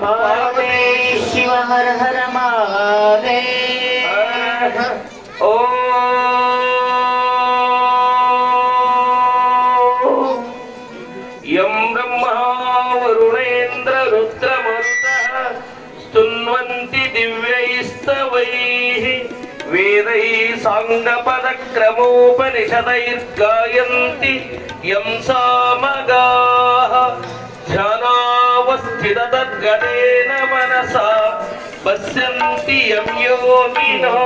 ಪಾರ್ವತಿ ಶಿವ ಹರ ಹರ ಮಾರೇ ಓ M ಬ್ರಹ್ಮ ವರುಣೇಂದ್ರ Rudra ಮರುತಃ ಸ್ತುನ್ವಂತಿ ದಿವ್ಯೈಸ್ತವೈಃ ವೇದೈ ಸಾಂಗಪದಕ್ರಮೋಪನಿಷದೈರ್ಗಾಯಂತಿ M ಸಾಮಗಾಃ ಧ್ಯಾನಾವಸ್ಥಿತತದ್ಗತೇನ ಮನಸಾ ಪಶ್ಯಂತಿ M ಯೋಗಿನೋ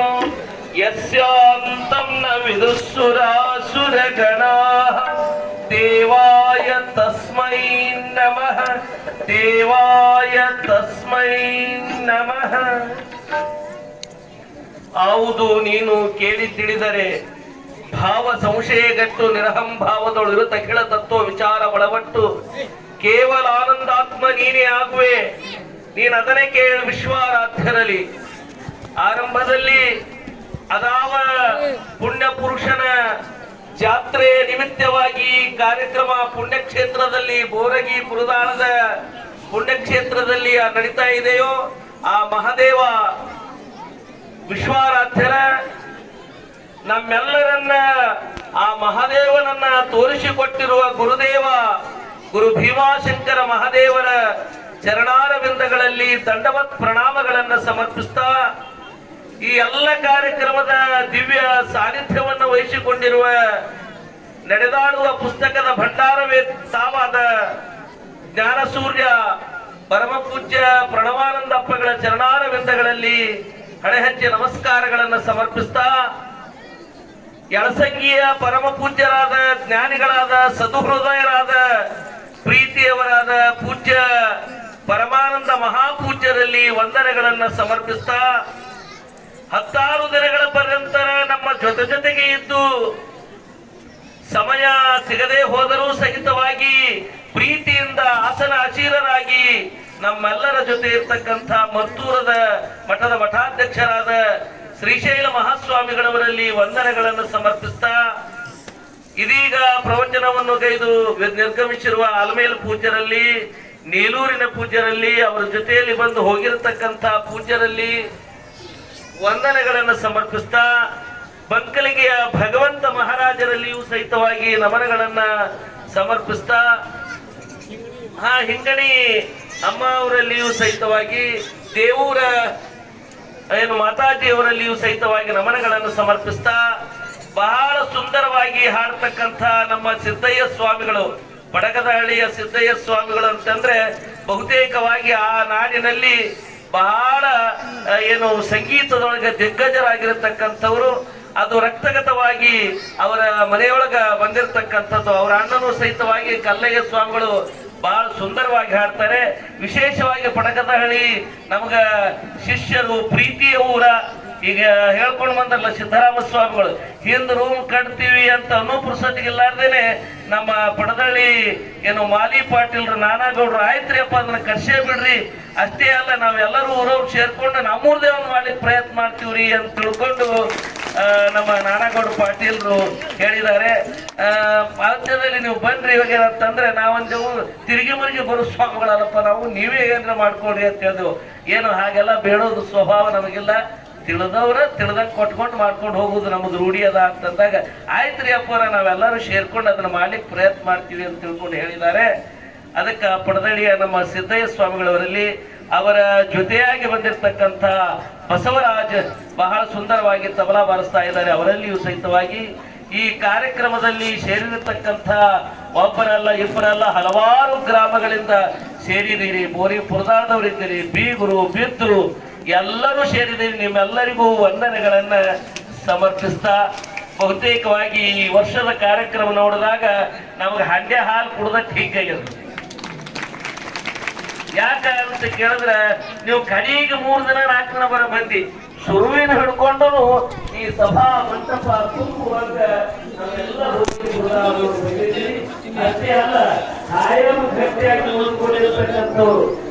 ಯಸ್ಯಾಂತಂ ನ ವಿದುಃಸುರಾಸುರಗಣಾಃ ದೇವಾಯ ತಸ್ಮೈ ನಮಃ ದೇವಾಯ ತಸ್ಮೈ ನಮಃ. ಆವುದು ನೀನು ಕೇಳಿ ತಿಳಿದರೆ ಭಾವ ಸಂಶಯಗಟ್ಟು ನಿರಹಂಭಾವದೊಳು ತಖಿಳ ತತ್ವ ವಿಚಾರ ಒಳಪಟ್ಟು ಕೇವಲ ಆನಂದಾತ್ಮ ನೀನೇ ಆಗುವೆ. ನೀನು ಅದನ್ನೇ ಕೇಳಿ ವಿಶ್ವಾರಾಧ್ಯರಲ್ಲಿ ಆರಂಭದಲ್ಲಿ ಅದಾವ ಪುಣ್ಯ ಪುರುಷನ ಜಾತ್ರೆ ನಿಮಿತ್ತವಾಗಿ ಕಾರ್ಯಕ್ರಮ ಪುಣ್ಯಕ್ಷೇತ್ರದಲ್ಲಿ ಬೋರಗಿ ಪುರದಾಳದ ಪುಣ್ಯಕ್ಷೇತ್ರದಲ್ಲಿ ನಡೀತಾ ಇದೆಯೋ ಆ ಮಹಾದೇವ ವಿಶ್ವಾರಾಧ್ಯರ ನಮ್ಮೆಲ್ಲರನ್ನ ಆ ಮಹಾದೇವನನ್ನ ತೋರಿಸಿಕೊಟ್ಟಿರುವ ಗುರುದೇವ ಗುರು ಭೀಮಾಶಂಕರ ಮಹಾದೇವರ ಚರಣಾರವಿಂದಗಳಲ್ಲಿ ದಂಡವತ್ ಪ್ರಣಾಮಗಳನ್ನು ಸಮರ್ಪಿಸ್ತಾ ಈ ಎಲ್ಲ ಕಾರ್ಯಕ್ರಮದ ದಿವ್ಯ ಸಾನ್ನಿಧ್ಯವನ್ನು ವಹಿಸಿಕೊಂಡಿರುವ ನಡೆದಾಡುವ ಪುಸ್ತಕದ ಭಂಡಾರವೇ ತಾವಾದ ಜ್ಞಾನ ಸೂರ್ಯ ಪರಮ ಪೂಜ್ಯ ಪ್ರಣವಾನಂದಪ್ಪಗಳ ಚರಣಾರವಿಂದಗಳಲ್ಲಿ ಹಣೆಹಚ್ಚಿ ನಮಸ್ಕಾರಗಳನ್ನು ಸಮರ್ಪಿಸ್ತಾ ಯಳಸಂಗಿಯ ಪರಮ ಪೂಜ್ಯರಾದ ಜ್ಞಾನಿಗಳಾದ ಸದುಹೃದಯರಾದ ಪ್ರೀತಿಯವರಾದ ಪೂಜ್ಯ ಪರಮಾನಂದ ಮಹಾಪೂಜ್ಯರಲ್ಲಿ ವಂದನೆಗಳನ್ನು ಸಮರ್ಪಿಸ್ತಾ 16 ದಿನಗಳ ಪರ್ಯಂತ ನಮ್ಮ ಜೊತೆಗೆ ಇದ್ದು ಸಮಯ ಸಿಗದೆ ಹೋದರೂ ಸಹಿತವಾಗಿ ಪ್ರೀತಿಯಿಂದ ಆಸನ ಅಚೀರರಾಗಿ ನಮ್ಮೆಲ್ಲರ ಜೊತೆ ಇರ್ತಕ್ಕಂಥ ಮರ್ತೂರದ ಮಠದ ಮಠಾಧ್ಯಕ್ಷರಾದ ಶ್ರೀಶೈಲ ಮಹಾಸ್ವಾಮಿಗಳವರಲ್ಲಿ ವಂದನೆಗಳನ್ನು ಸಮರ್ಪಿಸ್ತಾ ಇದೀಗ ಪ್ರವಚನವನ್ನು ಗೈದು ನಿರ್ಗಮಿಸಿರುವ ಆಲ್ಮೇಲ್ ಪೂಜ್ಯರಲ್ಲಿ ನೀಲೂರಿನ ಪೂಜ್ಯರಲ್ಲಿ ಅವರ ಜೊತೆಯಲ್ಲಿ ಬಂದು ಹೋಗಿರತಕ್ಕಂಥ ಪೂಜ್ಯರಲ್ಲಿ ವಂದನೆಗಳನ್ನು ಸಮರ್ಪಿಸ್ತಾ ಬಂಕಲಿಗೆಯ ಭಗವಂತ ಮಹಾರಾಜರಲ್ಲಿಯೂ ಸಹಿತವಾಗಿ ನಮನಗಳನ್ನ ಸಮರ್ಪಿಸ್ತಾ ಹಿಂಗಣಿ ಅಮ್ಮ ಅವರಲ್ಲಿಯೂ ಸಹಿತವಾಗಿ ದೇವೂರ ಏನು ಮಾತಾಜಿಯವರಲ್ಲಿಯೂ ಸಹಿತವಾಗಿ ನಮನಗಳನ್ನು ಸಮರ್ಪಿಸ್ತಾ ಬಹಳ ಸುಂದರವಾಗಿ ಹಾಡ್ತಕ್ಕಂಥ ನಮ್ಮ ಸಿದ್ದಯ್ಯ ಸ್ವಾಮಿಗಳು ಬಡಗದಹಳ್ಳಿಯ ಸಿದ್ದಯ್ಯ ಸ್ವಾಮಿಗಳು ಅಂತಂದ್ರೆ ಬಹುತೇಕವಾಗಿ ಆ ನಾಡಿನಲ್ಲಿ ಬಹಳ ಏನು ಸಂಗೀತದೊಳಗೆ ದಿಗ್ಗಜರಾಗಿರತಕ್ಕಂಥವರು. ಅದು ರಕ್ತಗತವಾಗಿ ಅವರ ಮನೆಯೊಳಗ ಬಂದಿರತಕ್ಕಂಥದ್ದು. ಅವರ ಅಣ್ಣನೂ ಸಹಿತವಾಗಿ ಕಲ್ಲಯ್ಯ ಸ್ವಾಮಿಗಳು ಬಹಳ ಸುಂದರವಾಗಿ ಹಾಡ್ತಾರೆ. ವಿಶೇಷವಾಗಿ ಪಡಗದಹಳ್ಳಿ ನಮಗ ಶಿಷ್ಯರು ಪ್ರೀತಿಯ ಊರ. ಈಗ ಹೇಳ್ಕೊಂಡು ಬಂದ್ರಲ್ಲ ಸಿದ್ದರಾಮ ಸ್ವಾಮಿಗಳು ಹಿಂದ್ ರೂಮ್ ಕಟ್ತೀವಿ ಅಂತ ಅನ್ನೋ ಪುರ್ಸತಿಗಿಲ್ಲಾರ್ದೇನೆ ನಮ್ಮ ಪಡದಳ್ಳಿ ಏನು ಮಾಲಿ ಪಾಟೀಲ್ರು ನಾನಾಗೌಡ್ರು ಆಯ್ತ್ರಿ ಅಪ್ಪ ಅದನ್ನ ಕರ್ಸೇ ಬಿಡ್ರಿ, ಅಷ್ಟೇ ಅಲ್ಲ ನಾವೆಲ್ಲರೂ ಊರವ್ರು ಸೇರ್ಕೊಂಡು ನಮ್ಮೂರ್ದೇ ಒಂದು ಮಾಡ್ಲಿಕ್ಕೆ ಪ್ರಯತ್ನ ಮಾಡ್ತೀವ್ರಿ ಅಂತ ತಿಳ್ಕೊಂಡು ನಮ್ಮ ನಾನಾಗೌಡ ಪಾಟೀಲ್ರು ಹೇಳಿದ್ದಾರೆ. ಮಧ್ಯದಲ್ಲಿ ನೀವು ಬನ್ರಿ ಇವಾಗ ಏನಂತಂದ್ರೆ ನಾವೊಂದೇವು ತಿರುಗಿ ಮರಿಗೆ ಬರೋ ಸ್ವಾಮಿಗಳಲ್ಲಪ್ಪ, ನಾವು ನೀವೇ ಏನಾರ ಮಾಡ್ಕೊಡ್ರಿ ಅಂತ ಹೇಳಿದೆವು. ಏನು ಹಾಗೆಲ್ಲ ಬೇಡೋದು ಸ್ವಭಾವ ನಮಗಿಲ್ಲ. ತಿಳಿದವ್ರ ತಿಳಿದಂಗೆ ಕೊಟ್ಕೊಂಡು ಮಾಡ್ಕೊಂಡು ಹೋಗುದು ನಮ್ದು ರೂಢಿ ಅದ ಅಂತಂದಾಗ ಆಯ್ತ್ರಿ ಅಪ್ಪರ ನಾವೆಲ್ಲರೂ ಸೇರ್ಕೊಂಡು ಅದನ್ನ ಮಾಡ್ಲಿಕ್ಕೆ ಪ್ರಯತ್ನ ಮಾಡ್ತೀವಿ ಅಂತ ತಿಳ್ಕೊಂಡು ಹೇಳಿದ್ದಾರೆ. ಅದಕ್ಕೆ ಪಡದಳ್ಳಿಯ ನಮ್ಮ ಸಿದ್ದಯ್ಯ ಸ್ವಾಮಿಗಳವರಲ್ಲಿ ಅವರ ಜೊತೆಯಾಗಿ ಬಂದಿರತಕ್ಕಂಥ ಬಸವರಾಜ್ ಬಹಳ ಸುಂದರವಾಗಿ ತಬಲಾ ಬಾರಿಸ್ತಾ ಇದ್ದಾರೆ. ಅವರಲ್ಲಿಯೂ ಸಹಿತವಾಗಿ ಈ ಕಾರ್ಯಕ್ರಮದಲ್ಲಿ ಸೇರಿರತಕ್ಕಂಥ ಒಬ್ಬರಲ್ಲ ಇಬ್ಬರಲ್ಲ ಹಲವಾರು ಗ್ರಾಮಗಳಿಂದ ಸೇರಿದ್ದೀರಿ. ಬೋರಿ ಪುರದಾಳದವರಿದ್ದೀರಿ, ಬೀಗರು ಬಿದ್ರು ಎಲ್ಲರೂ ಸೇರಿದ್ದೀರಿ. ನಿಮ್ಮೆಲ್ಲರಿಗೂ ವಂದನೆಗಳನ್ನ ಸಮರ್ಪಿಸ್ತಾ ಬಹುತೇಕವಾಗಿ ಈ ವರ್ಷದ ಕಾರ್ಯಕ್ರಮ ನೋಡಿದಾಗ ನಮಗೆ ಹಂಡೆ ಹಾಲು ಕುಡ್ದಕ್ಕೆ ಹೀಗಾಗ್ಯದ. ಯಾಕೆ ಅಂತ ಕೇಳಿದ್ರೆ ನೀವು ಕಡೆಗೆ 3 ದಿನ 4 ದಿನ ಬರೋ ಮಂದಿ ಶುರುವಿನ ಹಿಡ್ಕೊಂಡು ಈ ಸಭಾ ಮಂಟಪ ತುಂಬುವಾಗ ನಾವೆಲ್ಲ ಅಷ್ಟೇ ಅಲ್ಲ ಕಾಯಂ ಗಟ್ಟಿಯಾಗಿ ಉಳ್ಕೊಂಡಿರ್ತಕ್ಕಂಥವ್ರು.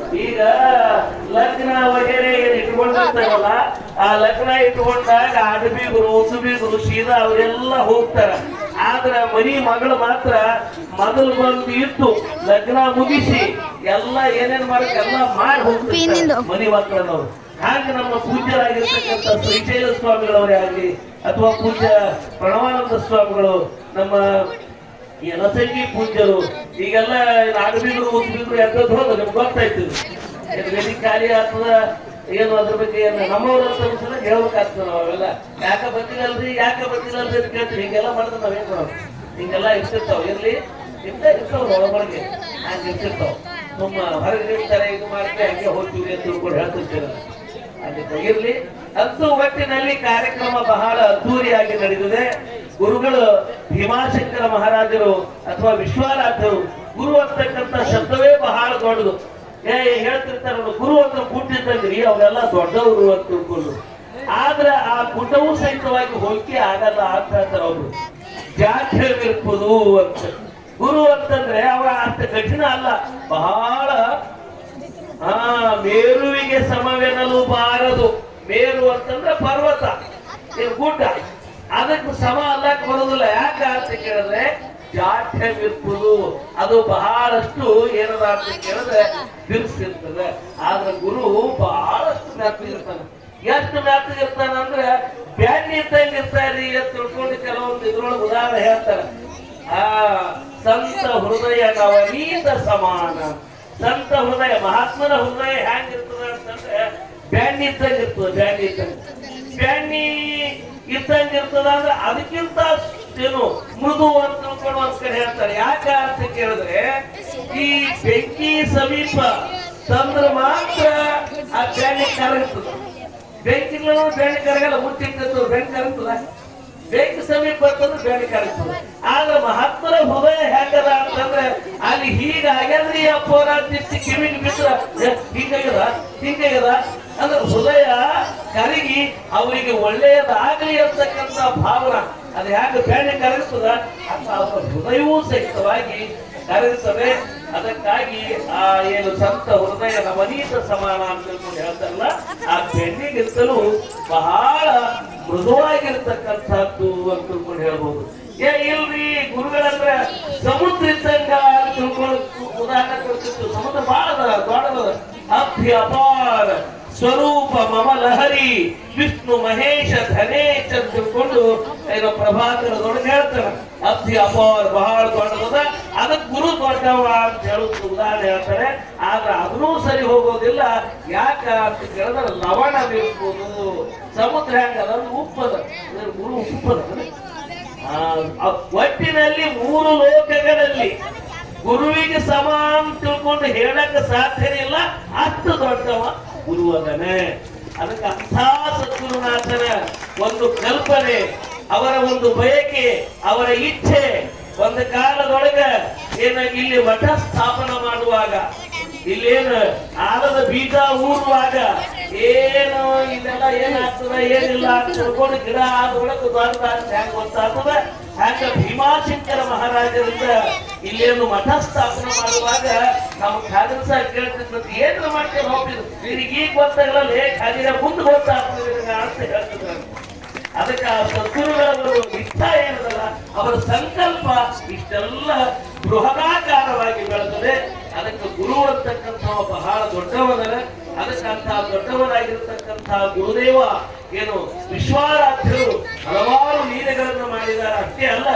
ಈಗ ಲಗ್ನ ವಗೇರೆ ಇಟ್ಕೊಂಡಿರ್ತಾರಲ್ಲ, ಆ ಲಗ್ನ ಇಟ್ಕೊಂಡಾಗ ಆಡಬೀಗರು ಉಸುಬೀಗರು ಸೀದಾ ಅವರೆಲ್ಲ ಹೋಗ್ತಾರ. ಆದ್ರ ಮನಿ ಮಗಳು ಮಾತ್ರ ಮೊದಲು ಬಂದು ಇಟ್ಟು ಲಗ್ನ ಮುಗಿಸಿ ಎಲ್ಲ ಏನೇನ್ ಮಾಡಕ್ ಎಲ್ಲ ಮಾಡಿ ಹೋಗ್ತಾರೆ ಮನಿ ಮಕ್ಕಳನ್ನವ್ರು. ಹಾಗೆ ನಮ್ಮ ಪೂಜ್ಯರಾಗಿರ್ತಕ್ಕಂಥ ಶ್ರೀಶೈಲ ಸ್ವಾಮಿಗಳವರೇ ಆಗಲಿ ಅಥವಾ ಪೂಜ್ಯ ಪ್ರಣವಾನಂದ ಸ್ವಾಮಿಗಳು, ನಮ್ಮ ಈ ನಸಂಗಿ ಪೂಜ್ಯರು, ಈಗೆಲ್ಲ ನಾಡಬೀಗರು ಉದ್ಬೀಗರು ಎದ್ದದ್ದು ಹೋದ ನಿಮ್ಗೆ ಗೊತ್ತಾಯ್ತು. ವೇದಿಕೆ ಖಾಲಿ ಆಗ್ತದ ಏನು ಅದ್ರ ಬಗ್ಗೆ ಏನು ನಮ್ಮವ್ರಂತ ಸಲ ಹೇಳ್ಬೇಕಾಗ್ತದೆ. ನಾವು ಅವೆಲ್ಲ ಯಾಕೆ ಬಂದಿಲ್ಲಲ್ರಿ ಅಂತ ಕೇಳ್ತೀವಿ. ಹಿಂಗೆಲ್ಲ ಮಾಡಿದ್ರೆ ನಾವೇನ್ ಮಾಡೋದು? ಹಿಂಗೆಲ್ಲ ಇರ್ತಿರ್ತಾವ, ಇರ್ಲಿ ಇರ್ತಾವ ಒಳಗೊಳಗೆ ಹಂಗೆ ಇರ್ತಿರ್ತಾವ. ನಮ್ಮ ಹೊರಗೆ ಇರ್ತಾರೆ, ಇದು ಮಾಡ್ತೀವಿ ಹಂಗೆ ಹೋಗ್ತೀವಿ ಅಂತ ತಿಳ್ಕೊಂಡು ಹೇಳ್ತಿರ್ತೀರಲ್ಲ, ಅದಕ್ಕೆ ಇರ್ಲಿ. ಅಂತೂ ಒಟ್ಟಿನಲ್ಲಿ ಕಾರ್ಯಕ್ರಮ ಬಹಳ ಅದ್ದೂರಿಯಾಗಿ ನಡೆದಿದೆ. ಗುರುಗಳು ಭೀಮಾಶಂಕರ ಮಹಾರಾಜರು ಅಥವಾ ವಿಶ್ವರಾಜರು, ಗುರು ಅಂತಕ್ಕಂಥ ಶಬ್ದವೇ ಬಹಳ ದೊಡ್ಡದು. ಹೇಳ್ತಿರ್ತಾರ ಗುರು ಅಂತ ಕೂಟಿದ್ದಂಗ್ರಿ ಅವರೆಲ್ಲ ದೊಡ್ಡವರು ಅಂತ ತಿಳ್ಕೊಂಡು. ಆದ್ರೆ ಆ ಕೂಟವೂ ಸಹಿತವಾಗಿ ಹೋಲಿಕೆ ಆಗಲ್ಲ ಅಂತ ಹೇಳ್ತಾರೆ ಅವರು. ಜಾಠ್ಯವಿರ್ಪುದು ಅಂತ ಗುರು ಅಂತಂದ್ರೆ ಅವರ ಅರ್ಥ ಕಠಿಣ ಅಲ್ಲ, ಬಹಳ ಮೇರುವಿಗೆ ಸಮವೆನಲು ಬಾರದು. ಮೇರು ಅಂತಂದ್ರೆ ಪರ್ವತ, ಗುಡ್ಡ, ಅದಕ್ಕೆ ಸಮ ಅಲ್ಲಕ್ಕೆ ಬರೋದಿಲ್ಲ. ಯಾಕ ಅಂತ ಕೇಳಿದ್ರೆ ಜಾಠ್ಯವಿರ್ಪುದು, ಅದು ಬಹಳಷ್ಟು ಏನದ ಅಂತ ಕೇಳಿದ್ರೆ ಬಿರುಸಿರ್ತದೆ. ಆದ್ರೆ ಗುರು ಬಹಳಷ್ಟು ಮ್ಯಾಪಿಗಿರ್ತಾನೆ. ಎಷ್ಟು ಮ್ಯಾಪಿಗಿರ್ತಾನ ಅಂದ್ರೆ ಬ್ಯಾನಿ ಇದ್ದಂಗೆ ಇರ್ತಾರ್ರಿ ಅಂತ ತಿಳ್ಕೊಂಡು ಕೆಲವೊಂದು ಇದ್ರೊಳಗೆ ಉದಾಹರಣೆ ಹೇಳ್ತಾರೆ. ಸಂತ ಹೃದಯ ನವನೀತ ಸಮಾನ. ಸಂತ ಹೃದಯ, ಮಹಾತ್ಮನ ಹೃದಯ ಹೆಂಗಿರ್ತದೆ ಅಂತಂದ್ರೆ ಬ್ಯಾನಿ ಇದ್ದಂಗೆ ಇರ್ತದೆ. ಬ್ಯಾನಿ ಇದ್ದಂಗೆ ಇರ್ತದ ಅಂದ್ರೆ ಅದಕ್ಕಿಂತ ಏನು ಮೃದು ಅಂತ ತಿಳ್ಕೊಂಡು ಒಂದ್ ಕಡೆ ಹೇಳ್ತಾರೆ. ಯಾಕ ಅಂತ ಕೇಳಿದ್ರೆ ಈ ಬೆಂಕಿ ಸಮೀಪ ತಂದ್ರೆ ಮಾತ್ರ ಆ ಬ್ಯಾನಿ ಕರಗ್ತದ. ಬೆಂಕಿ ಬ್ಯಾನಿ ಕರಗಲ್ಲ, ಮುಚ್ಚಿರ್ತದ ಬೆಂಕಿ ಕರಗ್ತದ. ಬೆಂಕಿ ಸಮೀಪ ಬರ್ತಂದ್ರೆ ಬ್ಯಾನಿ ಕರಗ್ತದ. ಆದ್ರೆ ಮಹಾತ್ಮರ ಹೃದಯ ಹೆಂಗದ ಅಂತಂದ್ರೆ ಅಲ್ಲಿ ಹೀಗಾಗ್ಯದ್ರಿ ಅಪ್ಪೋರ ತಿರ್ಸಿ ಕಿವಿಗೆ ಬಿದ್ರ ಹಿಂಗಾಗ್ಯದ ಅಂದ್ರೆ ಹೃದಯ ಕರಗಿ ಅವರಿಗೆ ಒಳ್ಳೆಯದಾಗಲಿ ಅಂತಕ್ಕಂಥ ಭಾವನ ಅದು ಯಾಕೆ ಬ್ಯಾನಿ ಕರಗಿಸ್ತದ ಅಂತ ಅವರ ಹೃದಯವೂ ಸಹಿತವಾಗಿ ಕರಗಿಸ್ತದೆ. ಅದಕ್ಕಾಗಿ ಆ ಏನು ಸಂತ ಹೃದಯ ನವನೀತ ಸಮಾನ ಅಂತ ತಿಳ್ಕೊಂಡು ಹೇಳ್ತಾರಲ್ಲ, ಆ ಬೆಣ್ಣಿಗಿಂತಲೂ ಬಹಳ ಮೃದುವಾಗಿರ್ತಕ್ಕಂಥದ್ದು ಅಂತ ತಿಳ್ಕೊಂಡು ಹೇಳ್ಬೋದು. ಇಲ್ರಿ ಗುರುಗಳಂದ್ರೆ ಸಮುದ್ರ ಇದ್ದಂಗ ತಿಳ್ಕೊಂಡು ಉದಾಹರಣೆ ಕೊಡ್ತಿತ್ತು. ಸಮುದ್ರ ಬಹಳ ದೊಡ್ಡದ, ಅಭ್ಯ ಅಪಾರ ಸ್ವರೂಪ ಮಮ ಲಹರಿ ವಿಷ್ಣು ಮಹೇಶ ಧನೇಶ ಅಂತ ತಿಳ್ಕೊಂಡು ಏನೋ ಪ್ರಭಾಕರದೊಳಗೆ ಹೇಳ್ತಾರ. ಅಭ್ಯ ಅಪಾರ ಬಹಳ ದೊಡ್ಡದ, ಅದಕ್ಕೆ ಗುರು ದೊಡ್ಡವ ಅಂತ ಹೇಳುದು ಉದಾಹರಣೆ ಹೇಳ್ತಾರೆ. ಆದ್ರೆ ಅದನ್ನೂ ಸರಿ ಹೋಗೋದಿಲ್ಲ. ಯಾಕ ಅಂತ ಕೇಳಿದ್ರೆ ಲವಣ ಬೇಕು. ಸಮುದ್ರ ಹೆಂಗದ ಉಪ್ಪದ, ಗುರು ಉಪ್ಪದ. ಒಟ್ಟಿನಲ್ಲಿ ಮೂರು ಲೋಕಗಳಲ್ಲಿ ಗುರುವಿಗೆ ಸಮ ಅಂತ ತಿಳ್ಕೊಂಡು ಹೇಳಕ್ಕೆ ಸಾಧ್ಯನೇ ಇಲ್ಲ. ಅಷ್ಟು ದೊಡ್ಡವ ಗುರು ಅದನೆ. ಅದಕ್ಕೆ ಅಂಥ ಸದ್ಗುರುನಾಥನ ಒಂದು ಕಲ್ಪನೆ, ಅವರ ಒಂದು ಬಯಕೆ, ಅವರ ಇಚ್ಛೆ ಒಂದು ಕಾಲದೊಳಗ ಏನ ಇಲ್ಲಿ ಮಠ ಸ್ಥಾಪನ ಮಾಡುವಾಗ, ಇಲ್ಲೇನು ಆಲದ ಬೀಜ ಊರುವಾಗ ಏನು ಇದೆಲ್ಲ ಏನಾಗ್ತದ ಏನಿಲ್ಲ ಅಂತ ತಿಳ್ಕೊಂಡು ಗಿಡ ಆದೊಳಗೆ ದೊಡ್ಡ ಹೆಂಗ್ ಗೊತ್ತಾಗ್ತದ. ಹ್ಯಾಂಗ ಭೀಮಾಶಂಕರ ಮಹಾರಾಜರಿಂದ ಇಲ್ಲೇನು ಮಠ ಸ್ಥಾಪನೆ ಮಾಡುವಾಗ ನಾವು ಖಾದರ್ ಸಹ ಕೇಳ್ತಿದ್ವಿ, ಏನ್ ಮಾಡ್ತೇವೆ ಹೋಗಿದ್ರು ನಿನಗೆ ಈಗ ಗೊತ್ತಾಗಲ್ಲ, ಖಾದಿರ ಮುಂದೆ ಗೊತ್ತಾಗ್ತದೆ ಅಂತ ಹೇಳ್ತಿದ್ರು. ಅದಕ್ಕೆ ಆ ಸದ್ಗುರುಗಳ ಇಚ್ಛಾ ಏನದಲ್ಲ, ಅವರ ಸಂಕಲ್ಪ ಇಷ್ಟೆಲ್ಲ ಬೃಹದಾಕಾರವಾಗಿ ಬೆಳೆದರೆ. ಅದಕ್ಕೆ ಗುರು ಅಂತಕ್ಕಂಥ ಬಹಳ ದೊಡ್ಡವನ. ಅದಕ್ಕಂತಹ ದೊಡ್ಡವರಾಗಿರ್ತಕ್ಕಂತಹ ಗುರುದೇವ ಏನು ವಿಶ್ವರಾಧ್ಯರು ಹಲವಾರು ಲೀಲೆಗಳನ್ನು ಮಾಡಿದ್ದಾರೆ. ಅಷ್ಟೇ ಅಲ್ಲ,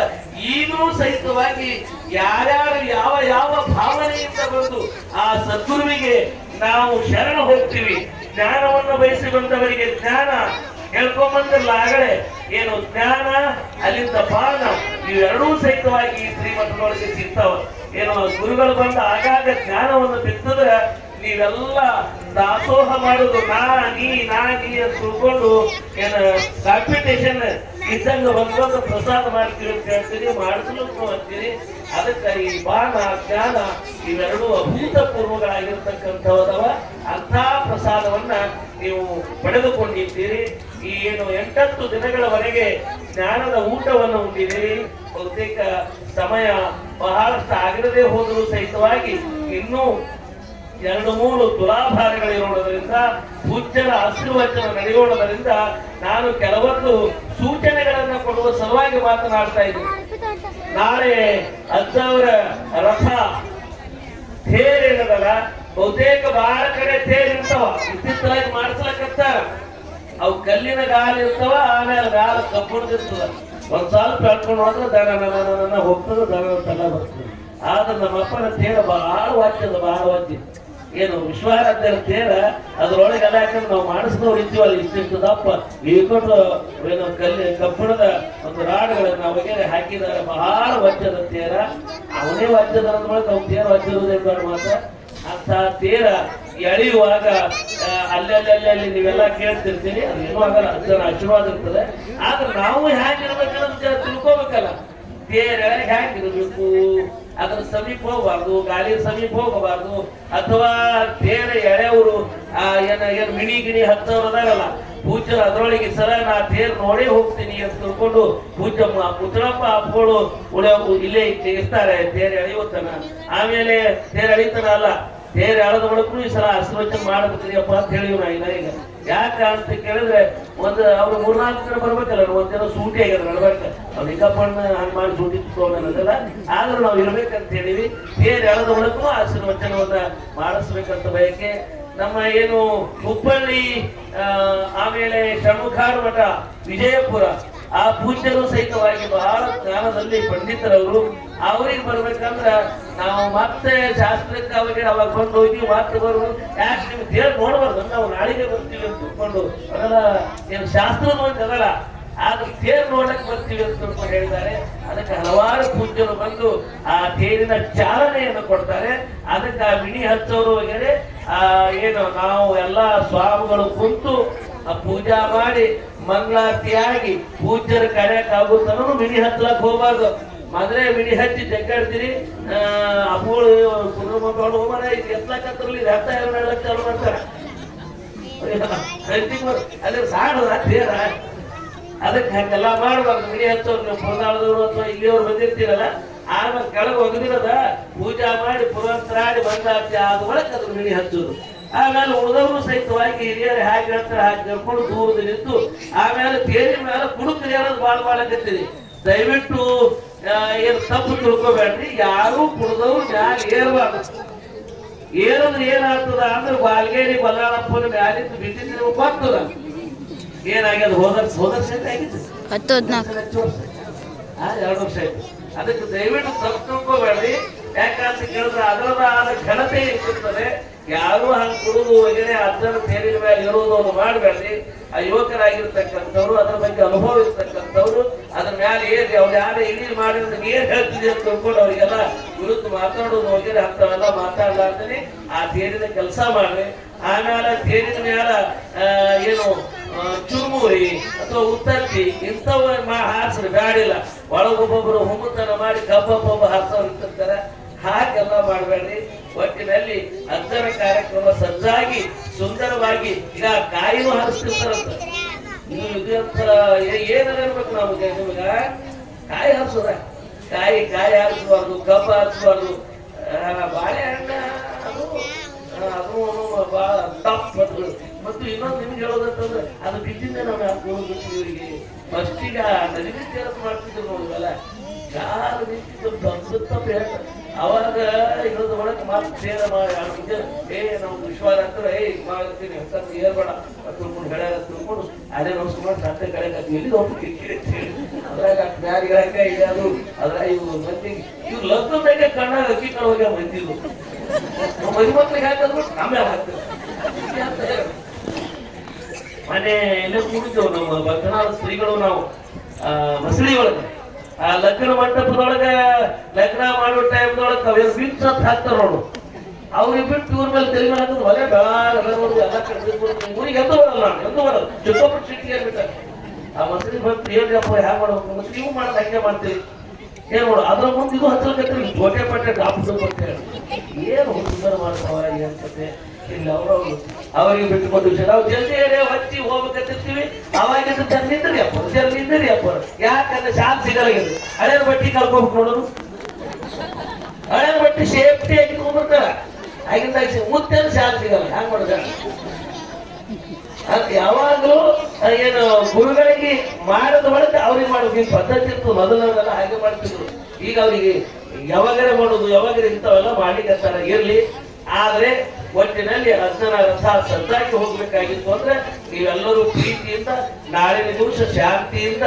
ಈಗಲೂ ಸಹಿತವಾಗಿ ಯಾರ್ಯಾರು ಯಾವ ಯಾವ ಭಾವನೆಯಿಂದ ಬಂದು ಆ ಸದ್ಗುರುವಿಗೆ ನಾವು ಶರಣ ಹೋಗ್ತೀವಿ, ಜ್ಞಾನವನ್ನು ಬಯಸಿ ಬಂದವರಿಗೆ ಜ್ಞಾನ ಹೇಳ್ಕೊಂಬಂದಿಲ್ಲ ಆಗಲೇ ಏನು ಜ್ಞಾನ ಅಲ್ಲಿಂದ ಬಾಣ ಇವೆರಡೂ ಸಹಿತವಾಗಿ ಶ್ರೀಮಠದೊಳಗೆ ಸಿಗ್ತಾವ. ಏನು ಗುರುಗಳು ಬಂದ ಆಗಾಗ ಜ್ಞಾನವನ್ನು ಬಿತ್ತಿದ್ರೆ ನೀವೆಲ್ಲ ದಾಸೋಹ ಮಾಡುದು ನಾ ನೀ ಅಂತ ತಿಳ್ಕೊಂಡು ಏನ ಕಾಂಪಿಟೇಷನ್ ಇದ್ದಂಗ ಒಂದೊಂದು ಪ್ರಸಾದ ಮಾಡ್ತೀವಿ ಅಂತ ಹೇಳ್ತೀರಿ, ಮಾಡಿಸ್ಲು ಅಂತೀರಿ. ಅದಕ್ಕೆ ಈ ಬಾಣ ಜ್ಞಾನ ಇವೆರಡೂ ಅಭೂತಪೂರ್ವಗಳಾಗಿರ್ತಕ್ಕಂಥವದವ. ಅಂಥ ಪ್ರಸಾದವನ್ನ ನೀವು ಪಡೆದುಕೊಂಡಿದ್ದೀರಿ. ಈ ಏನು 8 ದಿನಗಳವರೆಗೆ ಜ್ಞಾನದ ಊಟವನ್ನು ಉಂಡಿದ್ದೀರಿ. ಬಹುತೇಕ ಸಮಯ ಬಹಳಷ್ಟು ಆಗಿರದೇ ಹೋದರೂ ಸಹಿತವಾಗಿ ಇನ್ನೂ 2-3 ತುಲಾಭಾರಗಳಿರೋದ್ರಿಂದ ಪೂಜ್ಯರ ಆಶೀರ್ವಚನ ನಡೆಯೋಣದರಿಂದ ನಾನು ಕೆಲವೊಂದು ಸೂಚನೆಗಳನ್ನ ಕೊಡುವ ಸಲುವಾಗಿ ಮಾತನಾಡ್ತಾ ಇದ್ದೀನಿ. ನಾಳೆ ಅಜ್ಜವರ ರಥ ತೇರ್ ಏನದಲ್ಲ ಬಹುತೇಕ ಬಹಳ ಕಡೆ ತೇರ್ ಇರ್ತಾವ, ಇತ್ತಿತ್ತಲಾಗಿ ಮಾಡಿಸ್ಲಕತ್ತಾರ. ಅವು ಕಲ್ಲಿನ ಗಾಲಿ ಇರ್ತಾವ, ಆಮೇಲೆ ಗಾಲ ಕಬ್ಬುಡ್ದಿರ್ತದ. ಒಂದ್ ಸ್ವಲ್ಪ ಹೇಳ್ಕೊಂಡು ಹೋದ್ರೆ ದನ ಹೋಗ್ತದ, ದನ ಅಂತೆಲ್ಲ ಬರ್ತದೆ. ಆದ್ರೆ ನಮ್ಮಪ್ಪನ ತೇರ ಬಹಳ ವಾಚ್ಯದ, ಬಹಳ ವಾಚ್ಯ. ಏನು ವಿಶ್ವಾರಾಧ್ಯರ ತೇರ ಅದ್ರೊಳಗೆ ಎಲ್ಲ ಯಾಕಂದ್ರೆ ನಾವು ಮಾಡಿಸಿದವ್ರು ಇದ್ದೀವಲ್ಲ, ಇಷ್ಟಿಷ್ಟು ದಪ್ಪ ಇಟ್ಕೊಂಡು ಏನು ಕಬ್ಬಿಣದ ಒಂದು ರಾಡುಗಳನ್ನ ವಗೇರೆ ಹಾಕಿದ್ದಾರೆ. ಬಹಳ ವಜ್ಜದ ತೇರ, ಅವನೇ ವಜ್ಜದ ಅಂದ್ಮೇಲೆ ನಾವು ತೇರ ವಜ್ಜರುವುದೇ ಬೇಡ ಮಾತ್ರ. ಅಂತ ತೇರ ಎಳೆಯುವಾಗ ಅಲ್ಲೆಲ್ಲಿ ನೀವೆಲ್ಲ ಕೇಳ್ತಿರ್ತೀರಿ, ಅದು ಏನೂ ಆಗಲ್ಲ, ಅಜ್ಜನ ಆಶೀರ್ವಾದ ಇರ್ತದೆ. ಆದ್ರೆ ನಾವು ಹ್ಯಾಂಗಿರ್ಬೇಕಂತ ತಿಳ್ಕೋಬೇಕಲ್ಲ. ತೇರ ಹ್ಯಾಂಗಿರ್ಬೇಕು, ಅದ್ರ ಸಮೀಪ ಹೋಗಬಾರ್ದು, ಗಾಳಿ ಸಮೀಪ ಹೋಗಬಾರ್ದು. ಅಥವಾ ತೇರ ಎಳೆಯವರು ಏನು ಮಿಣಿ ಗಿಣಿ ಹತ್ತವ್ರು ಅದಾರಲ್ಲ, ಪೂಜ್ಯರು ಅದ್ರೊಳಗೆ ಸರ ನಾ ತೇರ್ ನೋಡೇ ಹೋಗ್ತೀನಿ ಅಂತ ತಿಳ್ಕೊಂಡು ಪೂಜ್ಯಮ್ಮ ಪುತ್ರಪ್ಪ ಅಪ್ಪಗಳು ಉಳಿಯೋರು ಇಲ್ಲೇ ಇರ್ತಾರೆ ತೇರ್ ಎಳೆಯುತ್ತನ. ಆಮೇಲೆ ತೇರ್ ಎಳಿತಾನ ಅಲ್ಲ, ತೇರ್ ಎಳೆದ ಒಳಗೂ ಈ ಸಲ ಆಶೀರ್ವಚನ ಮಾಡಬೇಕ್ರಿಯಪ್ಪ ಅಂತ ಹೇಳಿವ್ ನಾ ಇಲ್ಲ. ಈಗ ಯಾಕ ಅಂತ ಕೇಳಿದ್ರೆ ಒಂದು ಅವ್ರು 3-4 ಜನ ಬರ್ಬೇಕಲ್ಲ, ಒಂದಿನ ಸೂಟಿ ಆಗ್ಯದ ನಡ್ಬೇಕ, ಅವ್ರು ನಿಗಪ್ಪಣ್ಣ ಹಂಗ್ ಮಾಡಿ ಸೂಟಿ ತಗೊಂಡಲ್ಲ. ಆದ್ರೂ ನಾವು ಇರ್ಬೇಕಂತ ಹೇಳಿವಿ. ತೇರ್ ಎಳೆದ ಒಳಗೂ ಆಶೀರ್ವಚನವನ್ನ ಮಾಡಿಸ್ಬೇಕಂತ ಬಯಕೆ ನಮ್ಮ. ಏನು ಹುಬ್ಬಳ್ಳಿ ಆಮೇಲೆ ಷಣ್ಮುಖಾರ ಮಠ, ವಿಜಯಪುರ ಆ ಪೂಜ್ಯರು ಸಹಿತವಾಗಿ ಬಹಳ ಜ್ಞಾನದಲ್ಲಿ ಪಂಡಿತರವರು. ಅವ್ರಿಗೆ ಬರ್ಬೇಕಂದ್ರ ನಾವು ಮತ್ತೆ ಶಾಸ್ತ್ರಕ್ಕೆ ಅವಾಗ ಬಂದು ಹೋಗಿ ಮತ್ತೆ ಬರ್ಬೋದು. ಯಾಕೆ ನಿಮ್ಗೆ ತೇರ್ ನೋಡ್ಬಾರ್ದು, ನಾವು ನಾಳೆಗೆ ಬರ್ತೀವಿ ಅಂತ ತಿಳ್ಕೊಂಡು ಅದೆಲ್ಲ ಏನು ಶಾಸ್ತ್ರ ನೋಡ್ತದಲ್ಲ, ಆದ್ರೆ ತೇರ್ ನೋಡಕ್ ಬರ್ತೀವಿ ಅಂತ ತಿಳ್ಕೊಂಡು ಹೇಳಿದ್ದಾರೆ. ಅದಕ್ಕೆ ಹಲವಾರು ಪೂಜ್ಯರು ಬಂದು ಆ ತೇರಿನ ಚಾಲನೆಯನ್ನು ಕೊಡ್ತಾರೆ. ಅದಕ್ಕೆ ಆ ಮಿಣಿ ಹಚ್ಚೋರು ವಗೇರೆ ಏನು ನಾವು ಎಲ್ಲಾ ಸ್ವಾಮಿಗಳು ಕುಂತು ಪೂಜಾ ಮಾಡಿ ಮಂಗಳಾರತಿಯಾಗಿ ಪೂಜ್ಯರ ಕರೆಯಕ್ಕಾಗುತ್ತನೂ ಮಿಣಿ ಹಚ್ಚಲಕ್ ಹೋಗ್ಬಾರ್ದು. ಮೊದಲೇ ಮಿಣಿ ಹಚ್ಚಿ ಜಗ್ಗಾಡ್ತೀರಿ. ಅಪ್ಪಗಳು ಕುಟುಂಬಗಳು ಹೋಮರ ಈಗ ಎತ್ತಲಕ್ಕತ್ರಲಿ ರಥ ಎಲ್ಲ ಹೇಳಕ್ ಚಾಲು ಮಾಡ್ತಾರೆ. ಅದ್ರ ಸಾಡದ ತೇರ, ಅದಕ್ಕೆ ಹಾಗೆಲ್ಲ ಮಾಡಬಾರ್ದು. ಮಿಣಿ ಹಚ್ಚೋರು ನೀವು ಪುರದಾಳದವರು ಅಥವಾ ಇಲ್ಲಿಯವ್ರು ಬಂದಿರ್ತೀರಲ್ಲ, ಆಮೇಲೆ ಕೆಳಗೆ ಒಗದಿರದ ಪೂಜಾ ಮಾಡಿ ಪುರಂತರಾಡಿ ಬಂದಾರ್ತಿ ಆದ ಒಳಗೆ ಅದ್ರ ಮಿಣಿ ಹಚ್ಚೋದು. ಆಮೇಲೆ ಉಳಿದವರು ಸಹಿತವಾಗಿ ಹಿರಿಯರು ಹೇಗೆ ಹೇಳ್ತಾರೆ ಹಾಗೆ ಕರ್ಕೊಂಡು ದೂರದ ನಿಂತು ಆಮೇಲೆ ತೇರಿನ ಮೇಲೆ ಕುಡುಕರಿ ಅನ್ನೋದು ಬಾಳ ಆಗತ್ತಿದೆ. ದಯವಿಟ್ಟು ಏನು ತಪ್ಪು ತಿಳ್ಕೊಬೇಡ್ರಿ, ಯಾರು ಕುಡಿದವ್ರು ಮ್ಯಾಲ ಏರ್ಬಾರ್ದು. ಏರಿದ್ರೆ ಏನಾಗ್ತದ ಅಂದ್ರೆ ಬಾಲ್ಗೇರಿ ಬಲ್ಲಾಳಪ್ಪನ ಮ್ಯಾಲಿಂದ ಬಿಟ್ಟಿದ್ರೆ ಬರ್ತದ. ಏನಾಗ್ಯದ ಹೋದರ್ಸ ಆಗಿತ್ತು 2 ವರ್ಷ ಆಯ್ತು. ಅದಕ್ಕೆ ದಯವಿಟ್ಟು ತಪ್ಪು ತಿಳ್ಕೊಬೇಡ್ರಿ. ಯಾಕಂತ ಕೇಳಿದ್ರೆ ಅದರದ ಆದ ಘನತೆ ಇರ್ತದೆ. ಯಾರು ಹಂಗೆ ಕುಡಿದು ವಗೇರೆ ಅಜ್ಜನ ತೇರಿನ ಮೇಲೆ ಇರುವುದು ಒಂದು ಮಾಡಬೇಡ್ರಿ. ಆ ಯುವಕರಾಗಿರ್ತಕ್ಕಂಥವ್ರು, ಅದ್ರ ಬಗ್ಗೆ ಅನುಭವ ಇರ್ತಕ್ಕಂಥವ್ರು ಅದ್ರ ಮೇಲೆ ಏರಿ ಅವ್ರು ಯಾರೇ ಇಡೀ ಮಾಡಿದ್ರೆ ಏನ್ ಹೇಳ್ತಿದೆ ಅಂತ ತಿಳ್ಕೊಂಡು ಅವ್ರಿಗೆಲ್ಲ ವಿರುದ್ಧ ಮಾತಾಡೋದು ವಗೇರೆ ಅಂಥವೆಲ್ಲ ಮಾತಾಡ್ಲಾರ್ದೇನೆ ಆ ತೇರಿನ ಕೆಲಸ ಮಾಡ್ರಿ. ಆಮೇಲೆ ತೇರಿನ ಮೇಲೆ ಏನು ಚುರುಮುರಿ ಅಥವಾ ಉತ್ತತ್ತಿ ಇಂಥವ ಹಾರಿಸ್ರಿ, ಬ್ಯಾಡಿಲ್ಲ. ಒಳಗೊಬ್ಬೊಬ್ರು ಹುಮ್ಮತನ ಮಾಡಿ ಕಬ್ಬೊಬ್ಬೊಬ್ಬ ಹಾರಿಸೋರು ಇರ್ತಿರ್ತಾರೆ. ಹಾಗೆಲ್ಲ ಮಾಡಬೇಡ್ರಿ. ಒಟ್ಟಿನಲ್ಲಿ ಅಜ್ಜನ ಕಾರ್ಯಕ್ರಮ ಸಜ್ಜಾಗಿ ಸುಂದರವಾಗಿ ಈಗ ಕಾಯಿನೂ ಹರಿಸ್ತಿರ್ತಾರಂತ. ಏನಿರ್ಬೇಕು ನಮಗೆ ನಿಮಗ ಕಾಯಿ ಹರಿಸೋದ, ಕಾಯಿ ಹರಿಸಬಾರ್ದು, ಕಬ್ಬ ಹರಿಸಬಾರ್ದು. ಬಾಳೆಹಣ್ಣು ಅದು ಬಹಳ ಟಫ್. ಮತ್ತು ಇನ್ನೊಂದು ನಿಮ್ಗೆ ಹೇಳೋದಂತಂದ್ರೆ ಅದು ಬಿದ್ದಿಂದ ನಾವು ಹಾಕೋದು ಇವರಿಗೆ ಫಸ್ಟಿಗೆ ನದಿಗೆ ಸೇರತ್ ಮಾಡ್ತಿದ್ರು ನೋಡಿವಲ್ಲ, ಯಾರು ನಿಂತಿದ್ದು ತಪ್ಪ ಹೇಳ್ತಾರೆ. ಅವಾಗ ಇನ್ನೊಂದು ಒಳಗೆ ಮಾತು ಸೇರ ಮಾಡಿ ನಾವು ವಿಶ್ವಾಸ ಮಾಡ್ತೀನಿ ಅಂತಂದು ಏರ್ಬೇಡ ತಿಳ್ಕೊಂಡು ಹೇಳ್ಯಾರ ತಿಳ್ಕೊಂಡು ಅದೇ ನಮಸ್ಕಾರ ಸಂತೆ ಕಡೆಗೆ ಎಲ್ಲಿ ಹೋಗ್ಬೇಕು ಅದ್ರಾಗ ಬ್ಯಾರಿಗಳಾಗ ಇಡೋದು. ಅದ್ರಾಗ ಇವ್ರು ಮಂದಿಗೆ ಇವ್ರು ಲಗ್ನದಾಗೆ ಕಣ್ಣಾಗ ಅಕ್ಕಿ ಕಾಳು ಹೋಗ್ಯ ಬಂದಿದ್ದು ಮರಿ ಮಕ್ಳಿಗೆ ಹಾಕಿದ್ರು ಆಮೇಲೆ ಹಾಕ್ತಾರೆ. ಮನೆ ಎಲ್ಲ ಕೂಡಿದ್ದೆವು ನಮ್ಮ ಭಕ್ತನಾದ ಶ್ರೀಗಳು. ನಾವು ಮಸಳಿ ಒಳಗೆ ಆ ಲಗ್ನ ಮಂಟಪದೊಳಗ ಲಗ್ನ ಮಾಡೋ ಟೈಮ್ದೊಳಗೆ ಅವೇನು ಬಿಟ್ಟು ಹಾಕ್ತಾರ ನೋಡು. ಅವ್ರಿಗೆ ಬಿಟ್ಟು ಇವ್ರ ಮೇಲೆ ತೆರಿಗೆ ಹಾಕೋದು ಹೊಲೆ ಬೆಳಾರ ಎಲ್ಲ ಕಡೆ ಊರಿಗೆ ಎಂದೂ ಬರಲ್ಲ. ನಾನು ಎಂದೂ ಬರಲ್ಲ. ಚಿಕ್ಕಪಟ್ಟು ಸಿಟ್ಟಿಗೆ ಏನ್ಬಿಟ್ಟಾರೆ ಆ ಮಸಳಿ ಬಂತು ಹೇಳ್ರಿ ಅಪ್ಪ ಹ್ಯಾಂಗ ಮಾಡ್ಬೇಕು ಮತ್ತೆ ನೀವು ಮಾಡೋದು ಹಂಗೆ ಮಾಡ್ತೀವಿ ಏನ್ ನೋಡು. ಅದ್ರ ಮುಂದೆ ಇದು ಹಚ್ಚಲಕತ್ರಿ ಚೋಟೆ ಪಟ್ಟೆ ಡಾಕ್ಟರ್ ಅಂತ ಹೇಳಿ ಏನು ಸುಂದರ ಮಾಡ್ತಾವ ಏನ್ ಕತೆ ಇಲ್ಲ. ಅವರಿಗೆ ಬಿಟ್ಟುಕೊಂಡು ನಾವು ಜಲ್ದಿ ಹಚ್ಚಿ ಹೋಗ್ಬೇಕಂತಿರ್ತೀವಿ. ಅವಾಗಿದ್ದು ನಿಂದ್ರಿ ಅಪ್ಪ ಯಾಕಂದ್ರೆ ಶಾಂತಿ ಸಿಗಲ್ಲ. ಹಳೇದ ಬಟ್ಟಿ ಕಳ್ಕೊಬೇಕು ನೋಡೋರು. ಹಳೇದ ಬಟ್ಟಿ ಸೇಫ್ಟಿ ಆಗಿ ಹೋಗ್ಬಿಡ್ತಾರ. ಆಗಿಂದ ಮುತ್ತೇನು ಶಾಂತಿ ಸಿಗಲ್ಲ. ಹ್ಯಾಂಗ ಮಾಡುದ ಯಾವಾಗಲೂ ಏನು ಗುರುಗಳಿಗೆ ಮಾಡೋದ್ ಒಳಗೆ ಅವ್ರಿಗೆ ಮಾಡ್ಬೇಕು. ಈ ಪದ್ಧತಿ ಇರ್ತದೆ ಮೊದಲವರೆಲ್ಲ ಹಾಗೆ ಮಾಡ್ತಿದ್ರು. ಈಗ ಅವರಿಗೆ ಯಾವಾಗರೆ ಮಾಡೋದು ಯಾವಾಗರೆ ಇಂಥವೆಲ್ಲ ಮಾಡ್ಲಿಕ್ಕಂತಾರ ಇರ್ಲಿ. ಆದ್ರೆ ಒಟ್ಟಿನಲ್ಲಿ ಅರ್ಜುನ ರಥ ಸಜ್ಜಾಗಿ ಹೋಗ್ಬೇಕಾಗಿತ್ತು ಅಂದ್ರೆ ನೀವೆಲ್ಲರೂ ಪ್ರೀತಿಯಿಂದ ನಾಳಿನ ದಿವಸ ಶಾಂತಿಯಿಂದ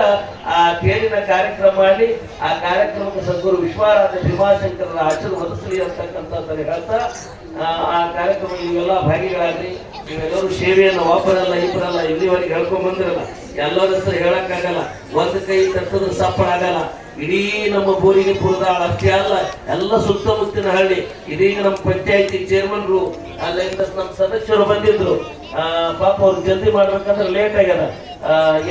ಆ ತೇರಿನ ಕಾರ್ಯಕ್ರಮ ಮಾಡಿ ಆ ಕಾರ್ಯಕ್ರಮಕ್ಕೆ ಸದ್ಗುರು ವಿಶ್ವಾರಾಧ್ಯ ಭೀಮಾಶಂಕರರ ಆಶೀರ್ವದಿಸಲಿ ಅಂತಕ್ಕಂಥದ್ದನ್ನು ಹೇಳ್ತಾ ಆ ಕಾರ್ಯಕ್ರಮ ನೀವೆಲ್ಲ ಭಾಗಿಗಳಾಗ್ರಿ. ನೀವೆಲ್ಲರೂ ಸೇವೆಯನ್ನು ಒಬ್ಬರಲ್ಲ ಇಬ್ಬರಲ್ಲ ಇಲ್ಲಿವರೆಗೆ ಹೇಳ್ಕೊಂಡ್ ಬಂದಿರಲ್ಲ. ಎಲ್ಲರ ಹೆಸರು ಹೇಳಕ್ಕಾಗಲ್ಲ, ಒಂದು ಕೈ ತಟ್ಟದ ಸಪ್ಪಳ ಆಗಲ್ಲ. ಇಡೀ ನಮ್ಮ ಬೋರಿಗೆ ಪುರದಾಳ ಅಷ್ಟೇ ಅಲ್ಲ, ಎಲ್ಲ ಸುತ್ತಮುತ್ತಿನ ಹಳ್ಳಿ, ಇದೀಗ ನಮ್ಮ ಪಂಚಾಯತಿ ಚೇರ್ಮನ್ರು ಅಲ್ಲಿಂದ ನಮ್ಮ ಸದಸ್ಯರು ಬಂದಿದ್ರು. ಪಾಪ ಅವ್ರು ಜಲ್ದಿ ಮಾಡ್ಬೇಕಂದ್ರೆ ಲೇಟ್ ಆಗ್ಯದ.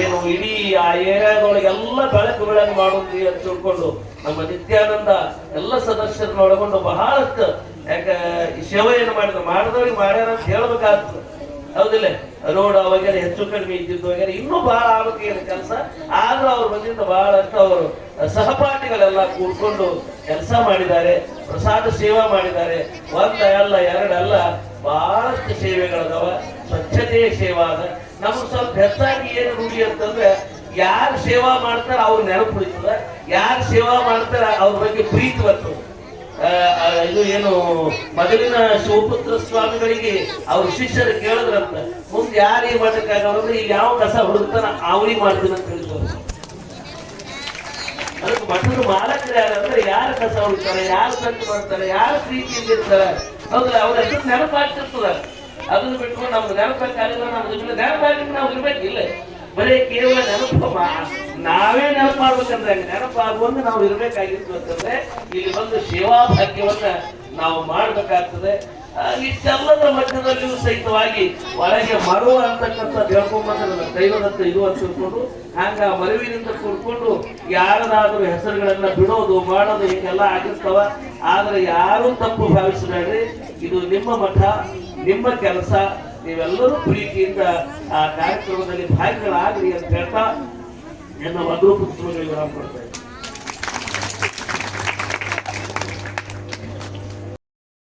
ಏನು ಇಡೀ ಆ ಏರಿಯಾದೊಳಗೆ ಎಲ್ಲ ಬೆಳಕು ಮಾಡೋದು ಅಂತ ತಿಳ್ಕೊಂಡು ನಮ್ಮ ನಿತ್ಯಾನಂದ ಎಲ್ಲ ಸದಸ್ಯರನ್ನ ಒಳಗೊಂಡು ಬಹಳಷ್ಟು ಯಾಕ ಸೇವೆಯನ್ನು ಮಾಡಿದವ್ರಿಗೆ ಮಾಡ್ಯಾರ ಅಂತ ಹೇಳ್ಬೇಕಾಗ್ತದೆ, ಹೌದಿಲ್ಲ? ರೋಡ್ ಅವಾಗ ಹೆಚ್ಚು ಕಡಿಮೆ ಇದ್ದಿದ್ದು ವಗೇರೆ ಇನ್ನೂ ಬಹಳ ಆಗ್ಬೇಕೇನು ಕೆಲಸ. ಆದ್ರೂ ಅವ್ರ ಬಂದಿಂದ ಬಹಳಷ್ಟು ಅವರು ಸಹಪಾಠಿಗಳೆಲ್ಲ ಕೂಡ್ಕೊಂಡು ಕೆಲಸ ಮಾಡಿದ್ದಾರೆ, ಪ್ರಸಾದ ಸೇವಾ ಮಾಡಿದ್ದಾರೆ. ಒಂದಲ್ಲ ಎರಡಲ್ಲ ಬಹಳಷ್ಟು ಸೇವೆಗಳದಾವ. ಸ್ವಚ್ಛತೆಯ ಸೇವಾ ಅದ. ನಮ್ಗೆ ಸ್ವಲ್ಪ ಹೆಚ್ಚಾಗಿ ಏನು ರೂಢಿ ಅಂತಂದ್ರೆ ಯಾರು ಸೇವಾ ಮಾಡ್ತಾರ ಅವ್ರ ನೆನಪು ಉಳಿತದ, ಯಾರು ಸೇವಾ ಮಾಡ್ತಾರ ಅವ್ರ ಬಗ್ಗೆ ಪ್ರೀತಿ ಬರ್ತದೆ. ಇದು ಏನು ಮೊದಲಿನ ಶಿವಪುತ್ರ ಸ್ವಾಮಿಗಳಿಗೆ ಅವ್ರ ಶಿಷ್ಯರು ಕೇಳಿದ್ರಂತ, ಮುಂದೆ ಯಾರು ಈ ಮಾಡಕ್ಕಾಗವ್ರಂದ್ರೆ ಈಗ ಯಾವ ಕಸ ಹುಡುಕ್ತಾನ ಅವ್ರಿಗೆ ಮಾಡ್ತೀನಿ ಅಂತ ಹೇಳ್ತಾರೆ. ಅದಕ್ಕೆ ಮಠದ ಮಾಲಕರು ಯಾರಂದ್ರೆ ಯಾರು ಕಸ ಹುಡುಕ್ತಾರೆ, ಯಾರು ಖರ್ಚು ಮಾಡ್ತಾರೆ, ಯಾರು ಪ್ರೀತಿಯಿಂದ ಇರ್ತಾರೆ, ಹೌದಲ್ಲ? ಅವ್ರ ಹೆಸರು ನೆನಪಾಗ್ತಿರ್ತದ. ಅದನ್ನ ಬಿಟ್ಕೊಂಡು ನಮ್ಗೆ ನೆನಪಾಗಿಲ್ಲ, ನಮ್ಗೆ ನೆನಪಾಗ್ಲಿಕ್ಕೆ ನಾವು ಇರ್ಬೇಕಿಲ್ಲ. ಬರೀ ಕೇವಲ ನೆನಪು ನಾವೇ ನೆನಪು ಮಾಡ್ಬೇಕಂದ್ರೆ ನೆನಪಾಗುವಂತ ನಾವು ಇರ್ಬೇಕಾಗಿತ್ತು ಅಂತಂದ್ರೆ ಇಲ್ಲಿ ಒಂದು ಸೇವಾ ಭಾಗ್ಯವನ್ನ ನಾವು ಮಾಡ್ಬೇಕಾಗ್ತದೆ. ಇಷ್ಟೆಲ್ಲದ ಮಧ್ಯದಲ್ಲಿಯೂ ಸಹಿತವಾಗಿ ಒಳಗೆ ಮರುವ ಅಂತಕ್ಕಂಥ ಹೇಳ್ಕೊಂಬಂದ್ರೆ ದೈವದತ್ತ ಇದು ಅಂತ ತಿಳ್ಕೊಂಡು ಹಂಗ ಮರುವಿನಿಂದ ಕೂಡ್ಕೊಂಡು ಯಾರದಾದ್ರೂ ಹೆಸರುಗಳನ್ನ ಬಿಡೋದು ಮಾಡೋದು ಹೀಗೆಲ್ಲ ಆಗಿರ್ತಾವ. ಆದ್ರೆ ಯಾರೂ ತಪ್ಪು ಭಾವಿಸಬೇಡ್ರಿ. ಇದು ನಿಮ್ಮ ಮಠ, ನಿಮ್ಮ ಕೆಲಸ. ನೀವೆಲ್ಲರೂ ಪ್ರೀತಿಯಿಂದ ಆ ಕಾರ್ಯಕ್ರಮದಲ್ಲಿ ಭಾಗಿಗಳಾಗ್ರಿ ಅಂತ ಹೇಳ್ತಾ ನನ್ನ ಒಂದು ಪುಸ್ತಕಗಳಿಗೆ ಕೊಡ್ತಾ ಇದ್ದೀನಿ.